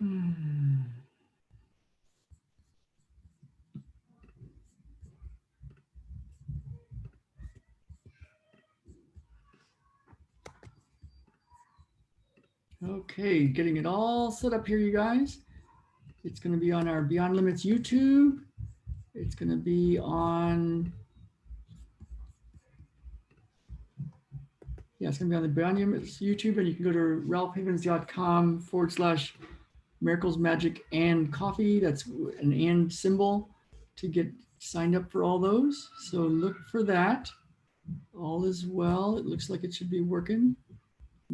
Hmm. Okay, getting it all set up here, you guys. It's going to be on our Beyond Limits YouTube. It's going to be on, yeah, it's going to be on the Beyond Limits YouTube, and you can go to ralphhavens.com/miracles, magic, and coffee. That's an and symbol to get signed up for all those. So look for that. All is well. It looks like it should be working.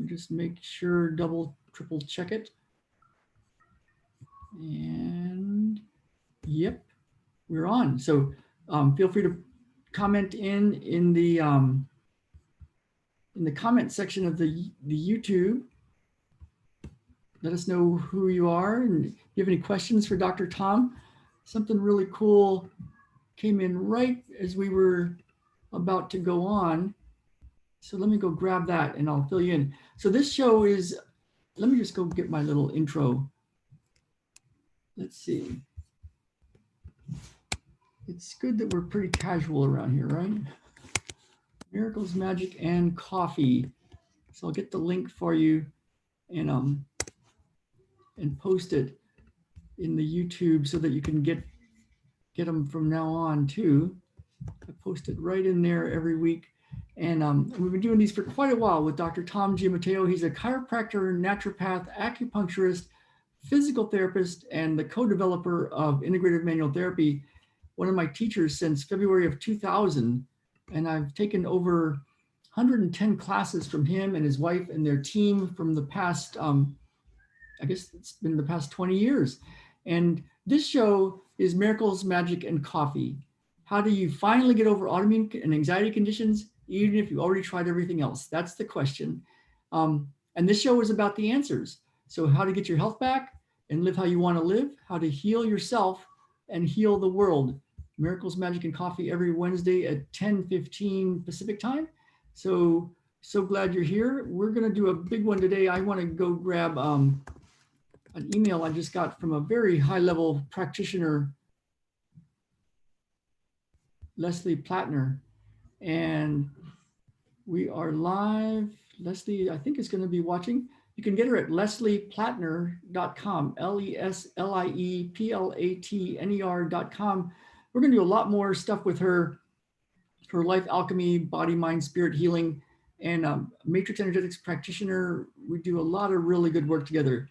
Just make sure, double, triple check it. And yep, we're on. So feel free to comment in the comment section of the YouTube. Let us know who you are, and if you have any questions for Dr. Tom. Something really cool came in right as we were about to go on. So let me go grab that and I'll fill you in. So this show is, let me just go get my little intro. Let's see. It's good that we're pretty casual around here, right? Miracles, magic, and coffee. So I'll get the link for you and post it in the YouTube so that you can get them from now on too. I post it right in there every week. And we've been doing these for quite a while with Dr. Tom Giammatteo. He's a chiropractor, naturopath, acupuncturist, physical therapist, and the co-developer of integrative manual therapy, one of my teachers since February of 2000. And I've taken over 110 classes from him and his wife and their team from the past, I guess it's been the past 20 years. And this show is Miracles, Magic, and Coffee. How do you finally get over autoimmune and anxiety conditions, even if you already tried everything else? That's the question. And this show is about the answers. So how to get your health back and live how you want to live, how to heal yourself and heal the world. Miracles, Magic, and Coffee every Wednesday at 10:15 Pacific time. So glad you're here. We're going to do a big one today. I want to go grab an email I just got from a very high-level practitioner, Leslie Plattner, and we are live. Leslie, I think, is going to be watching. You can get her at leslieplatner.com, LESLIEPLATNER.com. We're going to do a lot more stuff with her life alchemy, body, mind, spirit healing, and matrix energetics practitioner. We do a lot of really good work together.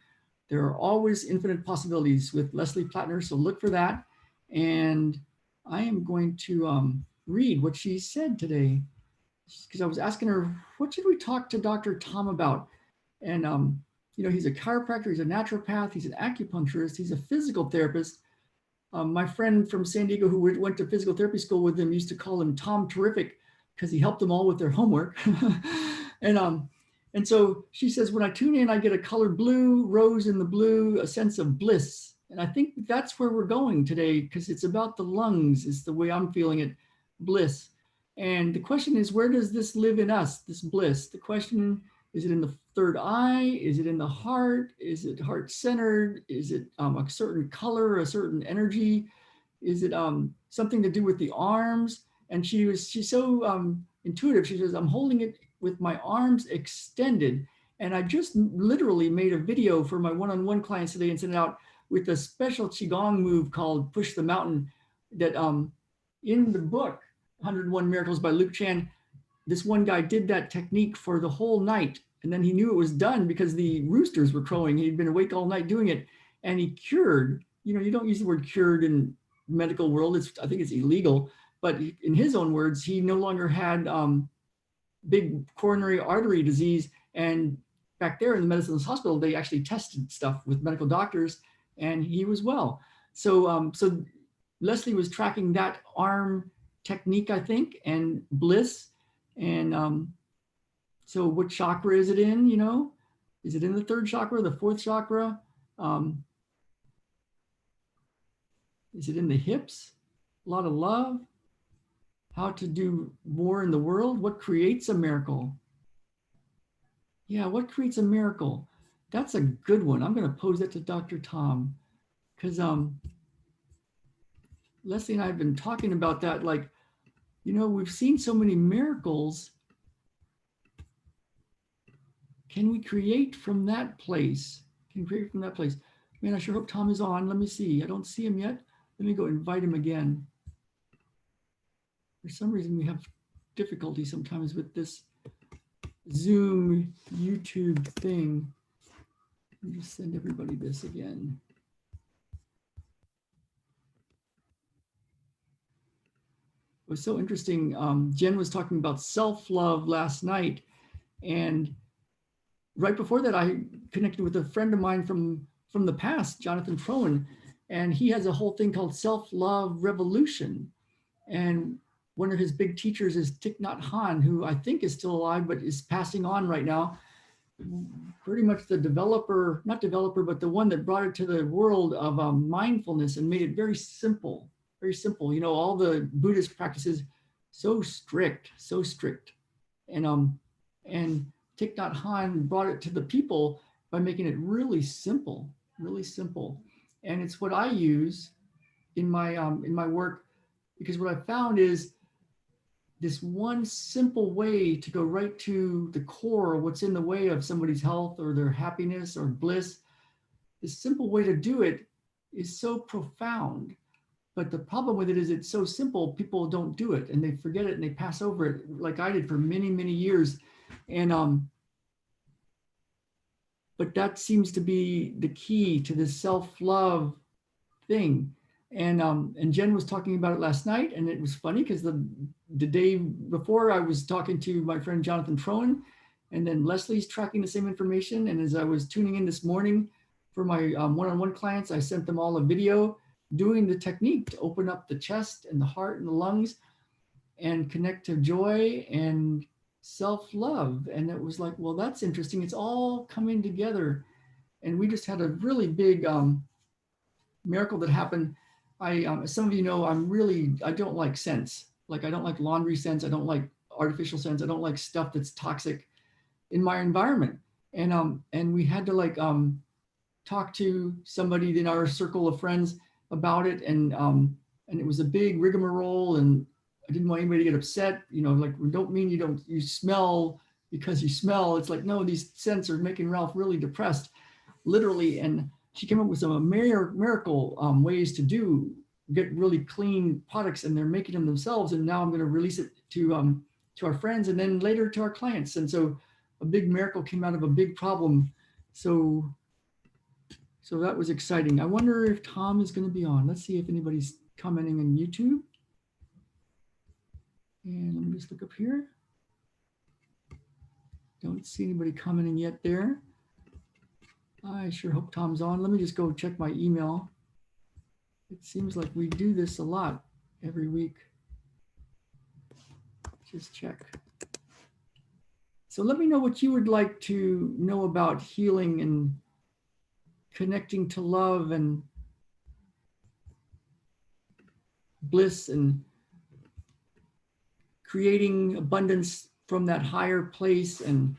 There are always infinite possibilities with Leslie Plattner, so look for that. And I am going to read what she said today, because I was asking her, what should we talk to Dr. Tom about? And, you know, he's a chiropractor, he's a naturopath, he's an acupuncturist, he's a physical therapist. My friend from San Diego who went to physical therapy school with him used to call him Tom Terrific because he helped them all with their homework. And so she says, when I tune in, I get a color blue, rose in the blue, a sense of bliss. And I think that's where we're going today, because it's about the lungs, is the way I'm feeling it, bliss. And the question is, where does this live in us, this bliss? The question, is it in the third eye? Is it in the heart? Is it heart-centered? Is it a certain color, a certain energy? Is it something to do with the arms? And she's so intuitive. She says, I'm holding it with my arms extended. And I just literally made a video for my one-on-one clients today and sent it out with a special Qigong move called Push the Mountain that in the book, 101 Miracles by Luke Chan, this one guy did that technique for the whole night. And then he knew it was done because the roosters were crowing. He'd been awake all night doing it. And he cured, you know, you don't use the word cured in medical world. I think it's illegal. But in his own words, he no longer had big coronary artery disease. And back there in the Medicine Hospital, they actually tested stuff with medical doctors and he was well. So Leslie was tracking that arm technique, I think, and bliss. And so what chakra is it in, you know? Is it in the third chakra, the fourth chakra? Is it in the hips? A lot of love. How to do more in the world? What creates a miracle? Yeah, what creates a miracle? That's a good one. I'm going to pose that to Dr. Tom because Leslie and I have been talking about that. Like, you know, we've seen so many miracles. Can we create from that place? Can we create from that place? Man, I sure hope Tom is on. Let me see. I don't see him yet. Let me go invite him again. For some reason, we have difficulty sometimes with this Zoom YouTube thing. Let me just send everybody this again. It was so interesting. Jen was talking about self-love last night. And right before that, I connected with a friend of mine from the past, Jonathan Trowan. And he has a whole thing called Self-Love Revolution. And one of his big teachers is Thich Nhat Hanh, who I think is still alive, but is passing on right now. Pretty much the developer, not developer, but the one that brought it to the world of mindfulness and made it very simple, very simple. You know, all the Buddhist practices, so strict, so strict. And Thich Nhat Hanh brought it to the people by making it really simple, really simple. And it's what I use in my work, because what I found is this one simple way to go right to the core of what's in the way of somebody's health or their happiness or bliss. This simple way to do it is so profound. But the problem with it is it's so simple, people don't do it and they forget it and they pass over it like I did for many, many years. And but that seems to be the key to this self-love thing. And Jen was talking about it last night, and it was funny because the day before I was talking to my friend Jonathan Trowan, and then Leslie's tracking the same information. And as I was tuning in this morning for my one-on-one clients, I sent them all a video doing the technique to open up the chest and the heart and the lungs and connect to joy and self-love. And it was like, well, that's interesting. It's all coming together. And we just had a really big miracle that happened. As some of you know, I don't like scents. Like I don't like laundry scents. I don't like artificial scents. I don't like stuff that's toxic in my environment. And we had to like talk to somebody in our circle of friends about it. And it was a big rigmarole, and I didn't want anybody to get upset. You know, like we don't mean you smell because you smell. It's like, no, these scents are making Ralph really depressed, literally. And she came up with some miracle ways to get really clean products, and they're making them themselves. And now I'm going to release it to our friends and then later to our clients. And so a big miracle came out of a big problem. So that was exciting. I wonder if Tom is going to be on. Let's see if anybody's commenting on YouTube. And let me just look up here. Don't see anybody commenting yet there. I sure hope Tom's on. Let me just go check my email. It seems like we do this a lot every week. Just check. So let me know what you would like to know about healing and connecting to love and bliss and creating abundance from that higher place and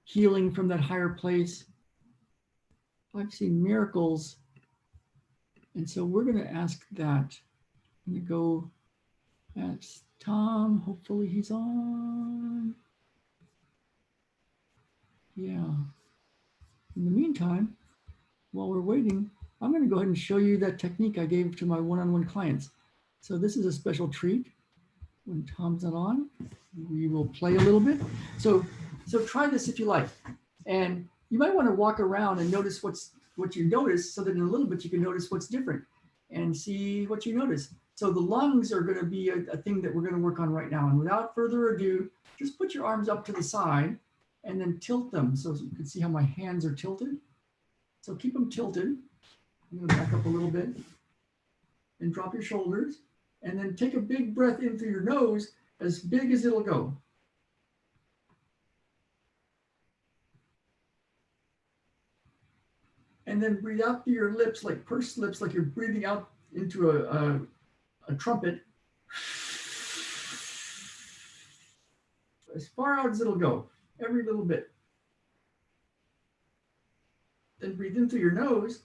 healing from that higher place. I've seen miracles. And so we're going to ask that. I'm going to go ask Tom. Hopefully he's on. Yeah. In the meantime, while we're waiting, I'm going to go ahead and show you that technique I gave to my one-on-one clients. So this is a special treat. When Tom's not on, we will play a little bit. So try this if you like. And you might want to walk around and notice what you notice, so that in a little bit you can notice what's different and see what you notice. So the lungs are going to be a thing that we're going to work on right now. And without further ado, just put your arms up to the side and then tilt them so you can see how my hands are tilted. So keep them tilted. I'm going to back up a little bit and drop your shoulders. And then take a big breath in through your nose, as big as it'll go. And then breathe out through your lips, like pursed lips, like you're breathing out into a trumpet. As far out as it'll go, every little bit. Then breathe in through your nose.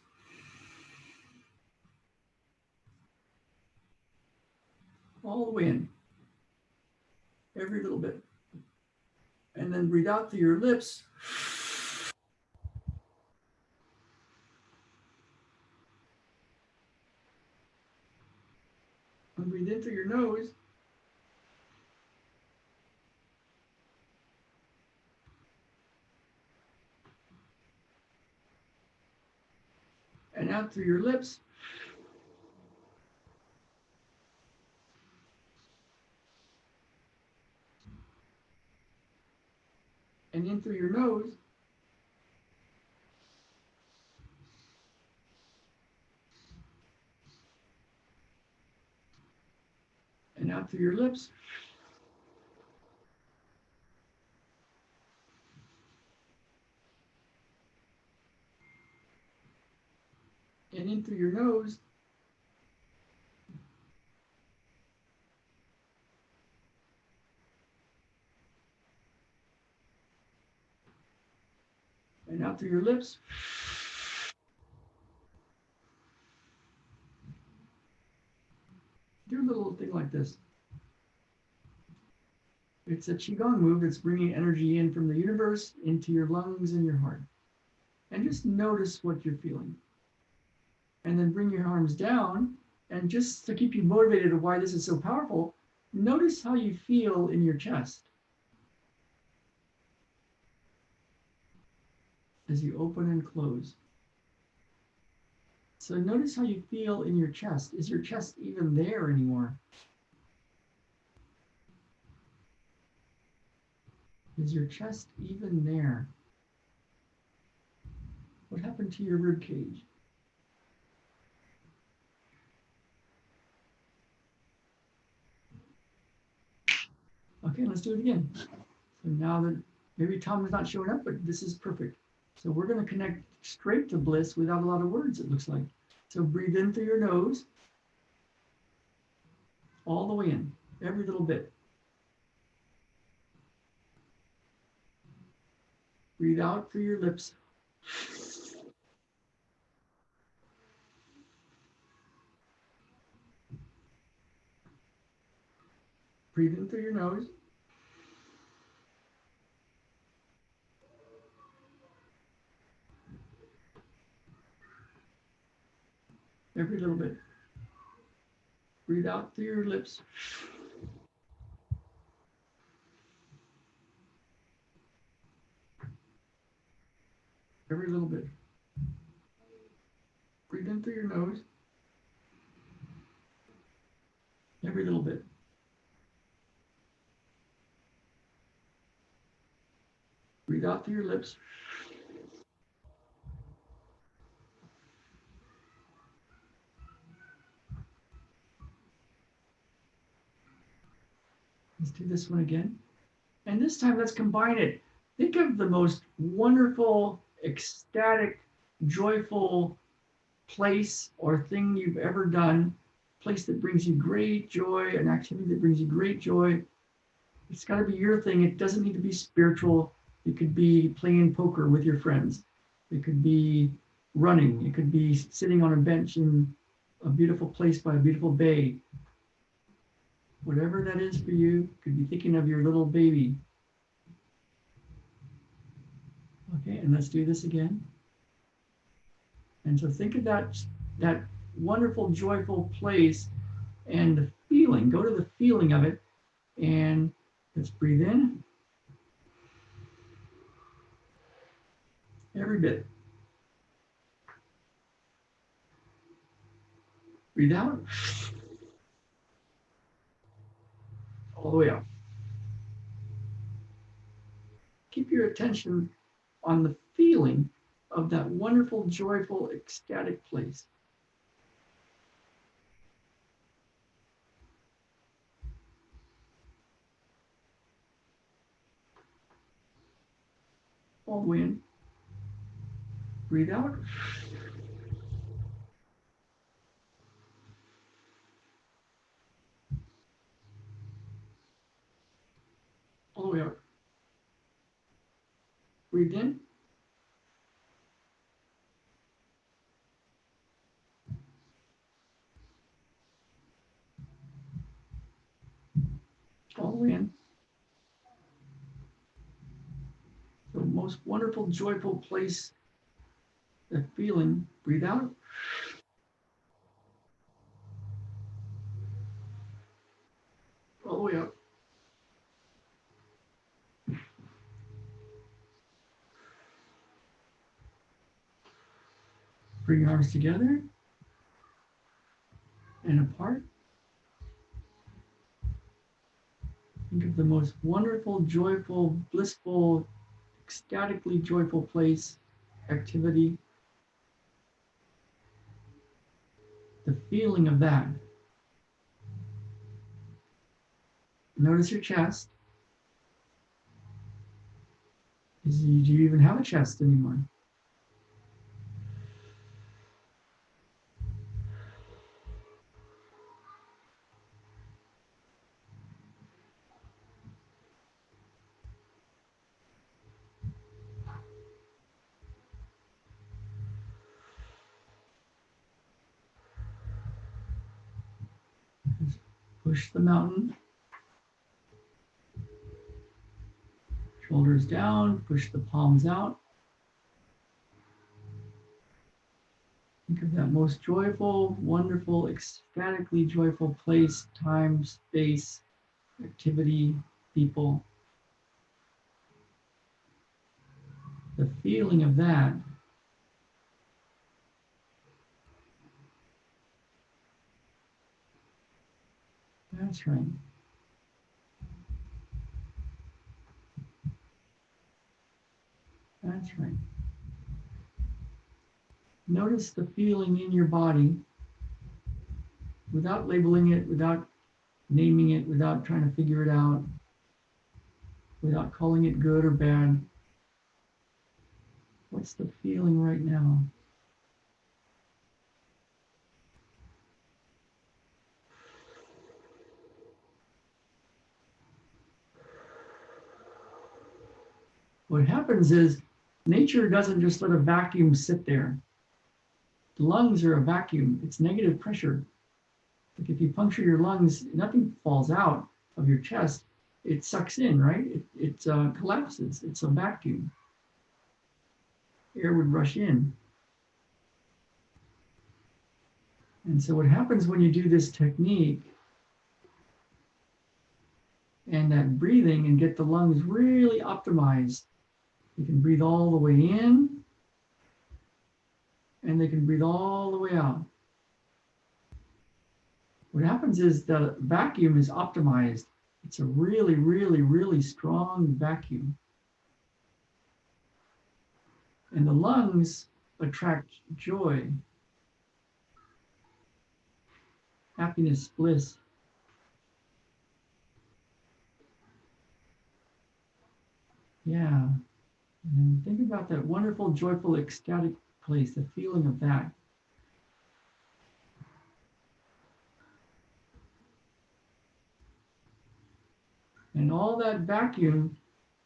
All the way in. Every little bit. And then breathe out through your lips. And breathe in through your nose. And out through your lips. And in through your nose. And out through your lips. And in through your nose. And out through your lips. Do a little thing like this. It's a Qigong move that's bringing energy in from the universe into your lungs and your heart. And just notice what you're feeling. And then bring your arms down. And just to keep you motivated of why this is so powerful, notice how you feel in your chest as you open and close. So notice how you feel in your chest. Is your chest even there anymore? Is your chest even there? What happened to your rib cage? Okay, let's do it again. So now that maybe Tom is not showing up, but this is perfect. So we're going to connect straight to bliss without a lot of words, it looks like. So breathe in through your nose, all the way in, every little bit. Breathe out through your lips. Breathe in through your nose. Every little bit. Breathe out through your lips. Every little bit. Breathe in through your nose. Every little bit. Breathe out through your lips. Let's do this one again. And this time, let's combine it. Think of the most wonderful, ecstatic, joyful place or thing you've ever done, place that brings you great joy, an activity that brings you great joy. It's got to be your thing. It doesn't need to be spiritual. It could be playing poker with your friends. It could be running. It could be sitting on a bench in a beautiful place by a beautiful bay. Whatever that is for you, could be thinking of your little baby. Okay, and let's do this again. And so think of that wonderful, joyful place and the feeling. Go to the feeling of it. And let's breathe in. Every bit. Breathe out. All the way up. Keep your attention on the feeling of that wonderful, joyful, ecstatic place. All the way in. Breathe out. All the way out. Breathe in. Pull in. The most wonderful, joyful place, that feeling. Breathe out. All the way up. Bring your arms together and apart. Think of the most wonderful, joyful, blissful, ecstatically joyful place, activity. The feeling of that. Notice your chest. Do you even have a chest anymore? Just push the mountain. Shoulders down, push the palms out. Think of that most joyful, wonderful, ecstatically joyful place, time, space, activity, people. The feeling of that. That's right. That's right. Notice the feeling in your body without labeling it, without naming it, without trying to figure it out, without calling it good or bad. What's the feeling right now? What happens is nature doesn't just let a vacuum sit there. The lungs are a vacuum. It's negative pressure. Like if you puncture your lungs, nothing falls out of your chest. It sucks in, right? It collapses. It's a vacuum. Air would rush in. And so what happens when you do this technique and that breathing and get the lungs really optimized, you can breathe all the way in and they can breathe all the way out. What happens is the vacuum is optimized. It's a really, really, really strong vacuum. And the lungs attract joy, happiness, bliss. Yeah. And think about that wonderful, joyful, ecstatic place, the feeling of that. And all that vacuum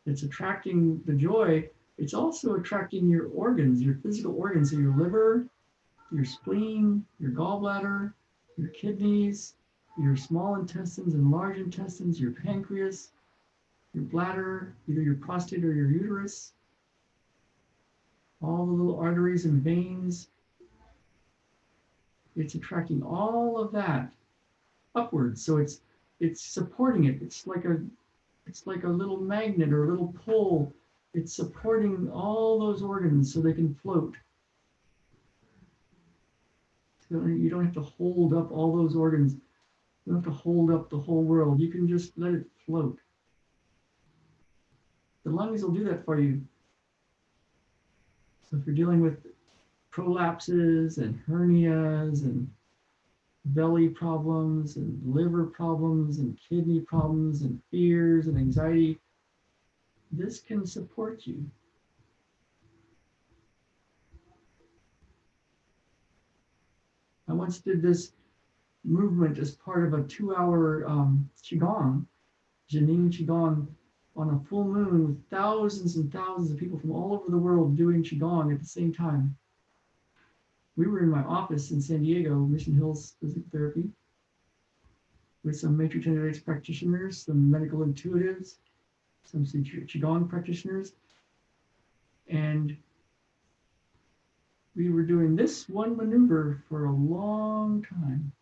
that's attracting the joy, it's also attracting your organs, your physical organs, so your liver, your spleen, your gallbladder, your kidneys, your small intestines and large intestines, your pancreas, your bladder, either your prostate or your uterus, all the little arteries and veins. It's attracting all of that upwards. So it's supporting it. It's like a little magnet or a little pull. It's supporting all those organs so they can float. So you don't have to hold up all those organs. You don't have to hold up the whole world. You can just let it float. The lungs will do that for you. So if you're dealing with prolapses and hernias and belly problems and liver problems and kidney problems and fears and anxiety, this can support you. I once did this movement as part of a 2-hour Qigong, Janine Qigong, on a full moon with thousands and thousands of people from all over the world doing Qigong at the same time. We were in my office in San Diego, Mission Hills Physical Therapy. with some matrix genetics practitioners, some medical intuitives, some Qigong practitioners. And we were doing this one maneuver for a long time.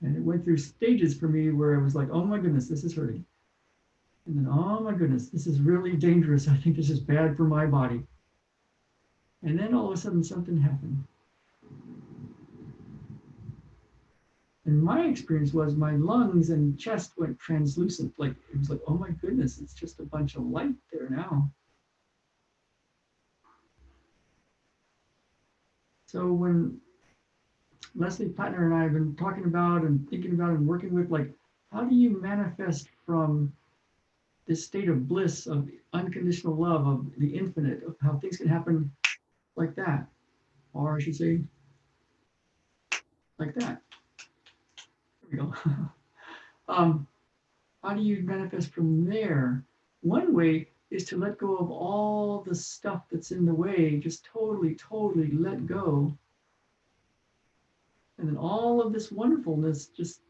And it went through stages for me where I was like, oh my goodness, this is hurting. And then, oh my goodness, this is really dangerous. I think this is bad for my body. And then all of a sudden something happened. And my experience was my lungs and chest went translucent. Like it was like, oh my goodness, it's just a bunch of light there now. So when Leslie Plattner and I have been talking about and thinking about and working with, like, how do you manifest from this state of bliss, of unconditional love, of the infinite, of how things can happen like that, or I should say, like that. There we go. How do you manifest from there? One way is to let go of all the stuff that's in the way, just totally, totally let go. And then all of this wonderfulness just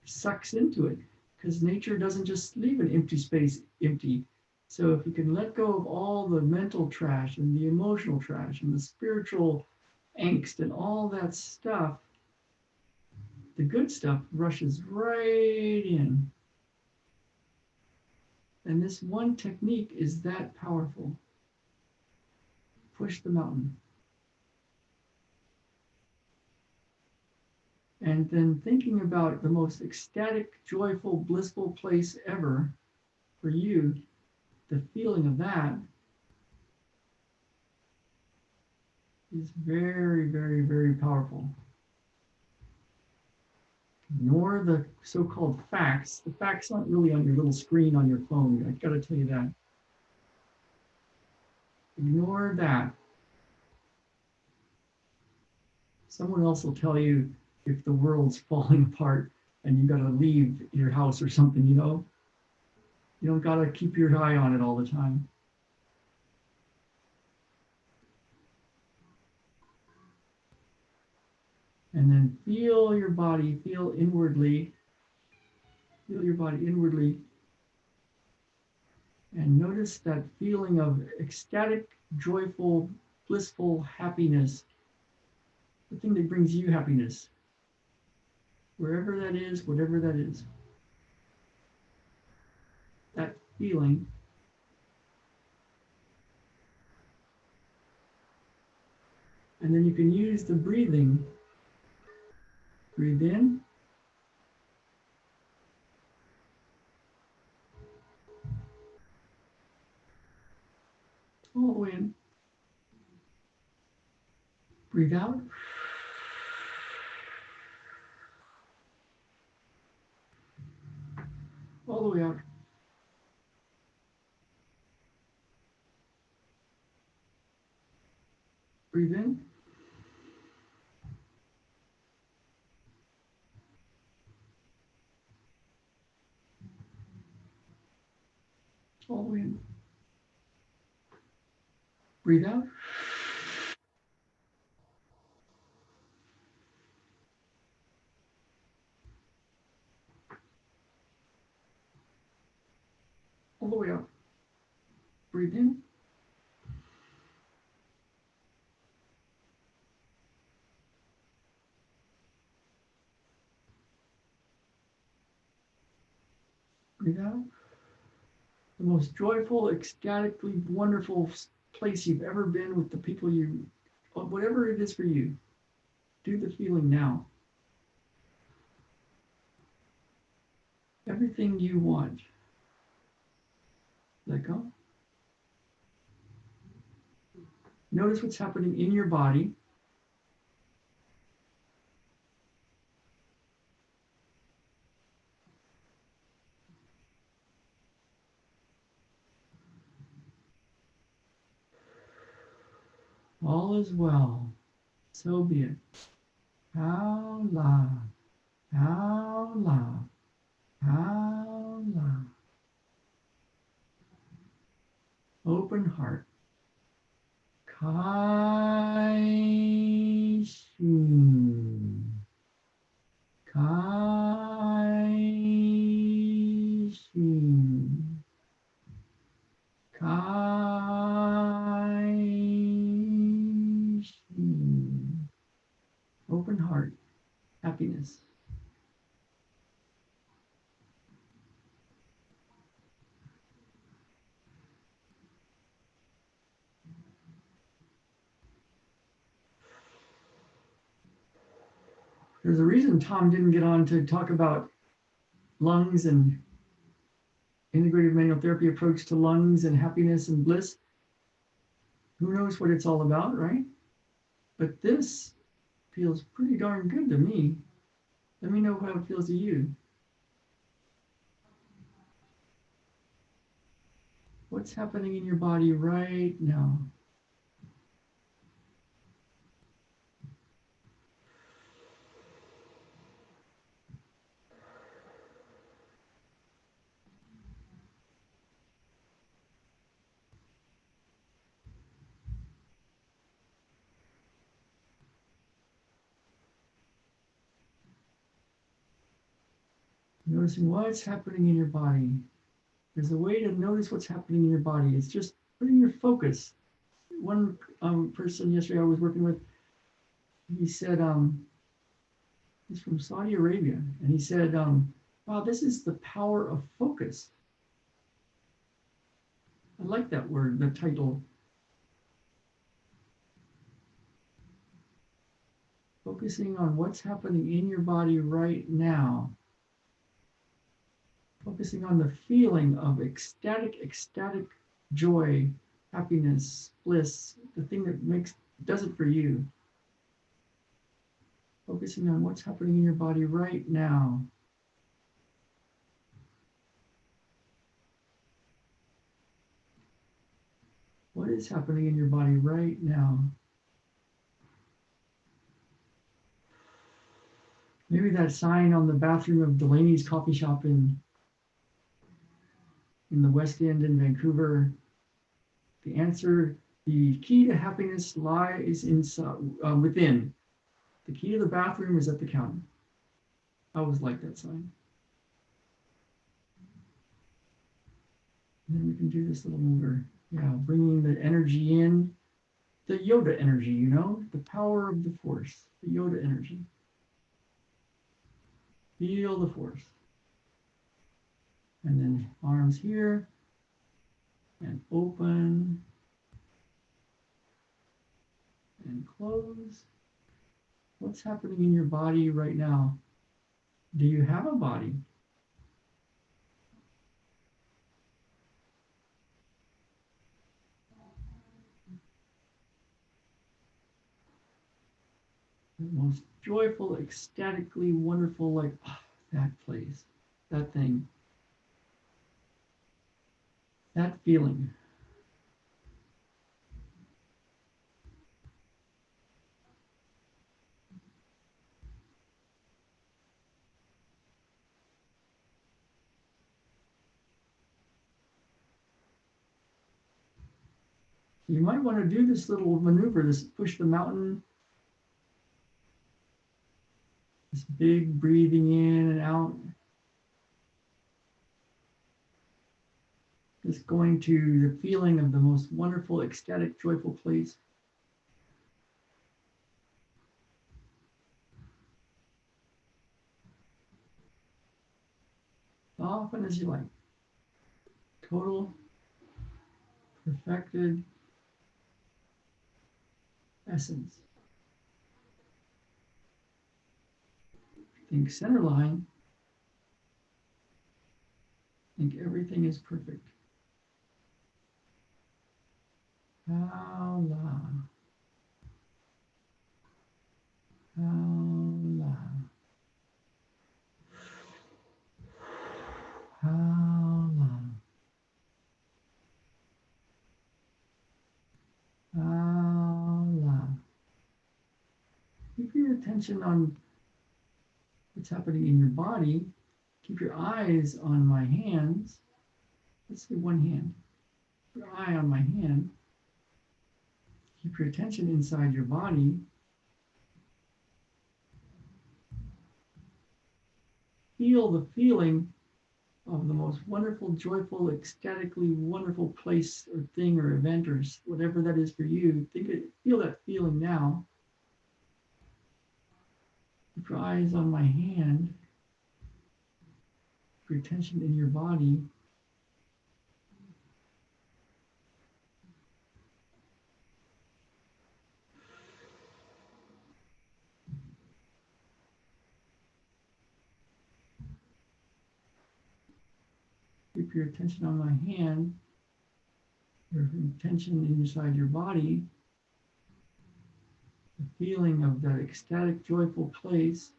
sucks into it, because nature doesn't just leave an empty space empty. So if you can let go of all the mental trash and the emotional trash and the spiritual angst and all that stuff, the good stuff rushes right in. And this one technique is that powerful. Push the mountain. And then thinking about the most ecstatic, joyful, blissful place ever for you, the feeling of that is very, very, very powerful. Ignore the so-called facts. The facts aren't really on your little screen on your phone. I gotta tell you that. Ignore that. Someone else will tell you if the world's falling apart and you gotta leave your house or something, you know? You don't gotta keep your eye on it all the time. And then feel your body, feel inwardly. Feel your body inwardly. And notice that feeling of ecstatic, joyful, blissful happiness. The thing that brings you happiness. Wherever that is, whatever that is. That feeling. And then you can use the breathing. Breathe in. All the way in. Breathe out. All the way out. Breathe in. All the way in. Breathe out. All the way out. Breathe in. Breathe out. The most joyful, ecstatically wonderful place you've ever been with the people you, whatever it is for you. Do the feeling now. Everything you want. Let go. Notice what's happening in your body. All is well. So be it. How la, how la, how la. Open heart. Kaishu. Kaishu. Kaishu. Open heart, happiness. There's a reason Tom didn't get on to talk about lungs and integrative manual therapy approach to lungs and happiness and bliss. Who knows what it's all about, right? But this feels pretty darn good to me. Let me know how it feels to you. What's happening in your body right now? Noticing what's happening in your body. There's a way to notice what's happening in your body. It's just putting your focus. One person yesterday I was working with, he said, he's from Saudi Arabia, and he said, wow, this is the power of focus. I like that word, the title. Focusing on what's happening in your body right now. Focusing on the feeling of ecstatic joy, happiness, bliss, the thing that does it for you. Focusing on what's happening in your body right now. What is happening in your body right now? Maybe that sign on the bathroom of Delaney's coffee shop in the West End in Vancouver. The answer, the key to happiness lies inside, within. The key to the bathroom is at the counter. I always like that sign. And then we can do this little mover. Yeah, bringing the energy in, the Yoda energy, you know, the power of the force, the Yoda energy. Feel the force. And then arms here and open and close. What's happening in your body right now? Do you have a body? The most joyful, ecstatically wonderful, like that place, that thing, that feeling. You might want to do this little maneuver, this push the mountain, this big breathing in and out. Just going to the feeling of the most wonderful, ecstatic, joyful place. Often as you like. Total, perfected essence. Think center line. Think everything is perfect. Hala. Hala. Hala. Hala. Keep your attention on what's happening in your body. Keep your eyes on my hands. Let's say one hand. Your eye on my hand. Keep your attention inside your body. Feel the feeling of the most wonderful, joyful, ecstatically wonderful place or thing or event or whatever that is for you. Feel that feeling now. Keep your eyes on my hand. Keep your attention in your body. Keep your attention on my hand. Your attention inside your body. The feeling of that ecstatic, joyful place.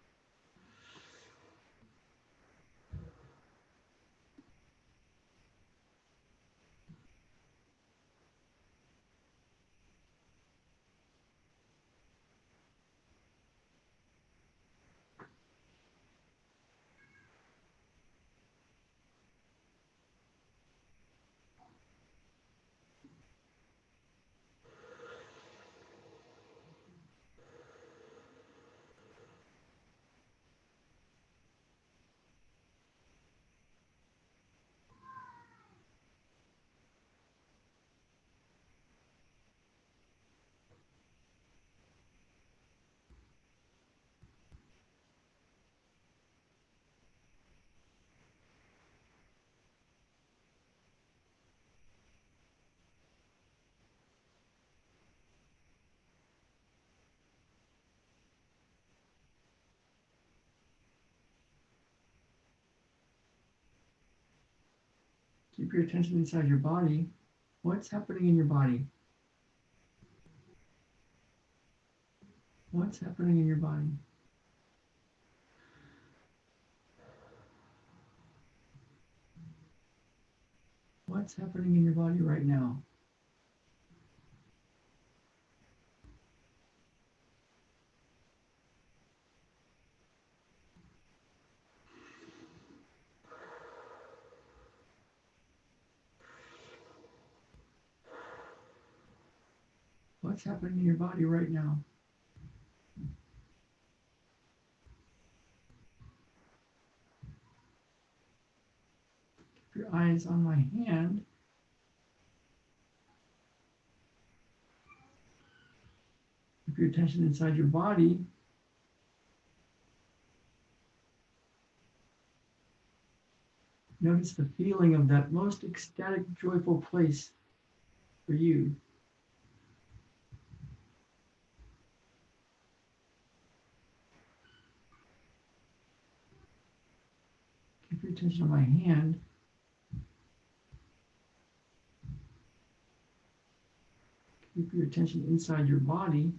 Keep your attention inside your body. What's happening in your body? What's happening in your body? What's happening in your body right now? What's happening in your body right now? Keep your eyes on my hand. Keep your attention inside your body. Notice the feeling of that most ecstatic, joyful place for you. Keep your attention on my hand. Keep your attention inside your body.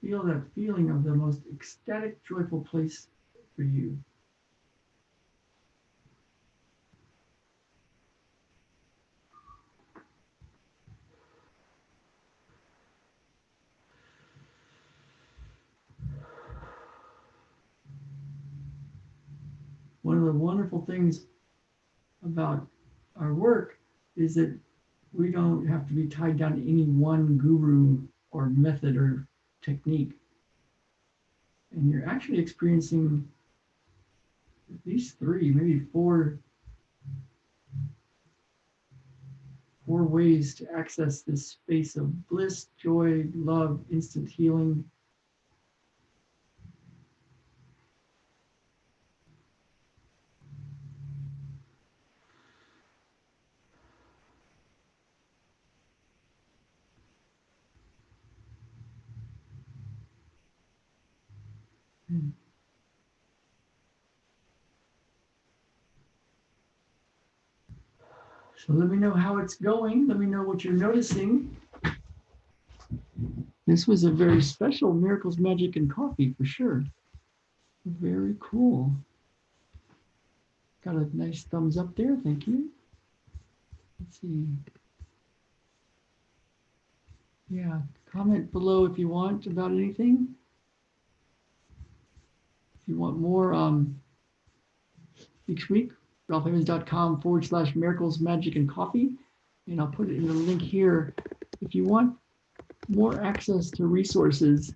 Feel that feeling of the most ecstatic, joyful place for you. One of the wonderful things about our work is that we don't have to be tied down to any one guru or method or technique. And you're actually experiencing at least three, maybe four ways to access this space of bliss, joy, love, instant healing. So let me know how it's going. Let me know what you're noticing. This was a very special Miracles, Magic, and Coffee for sure. Very cool. Got a nice thumbs up there. Thank you. Let's see. Yeah, comment below if you want about anything. If you want more each week, ralphhammonds.com/miracles, magic, and coffee. And I'll put it in the link here. If you want more access to resources,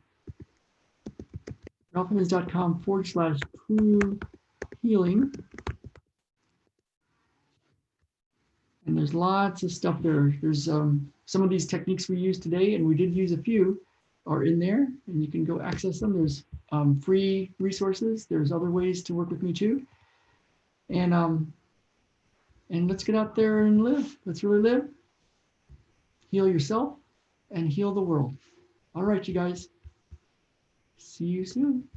ralphhammonds.com/true healing. And there's lots of stuff there. There's some of these techniques we used today, and we did use a few, are in there, and you can go access them. There's free resources. There's other ways to work with me too. And let's get out there and live. Let's really live. Heal yourself and heal the world. All right, you guys. See you soon.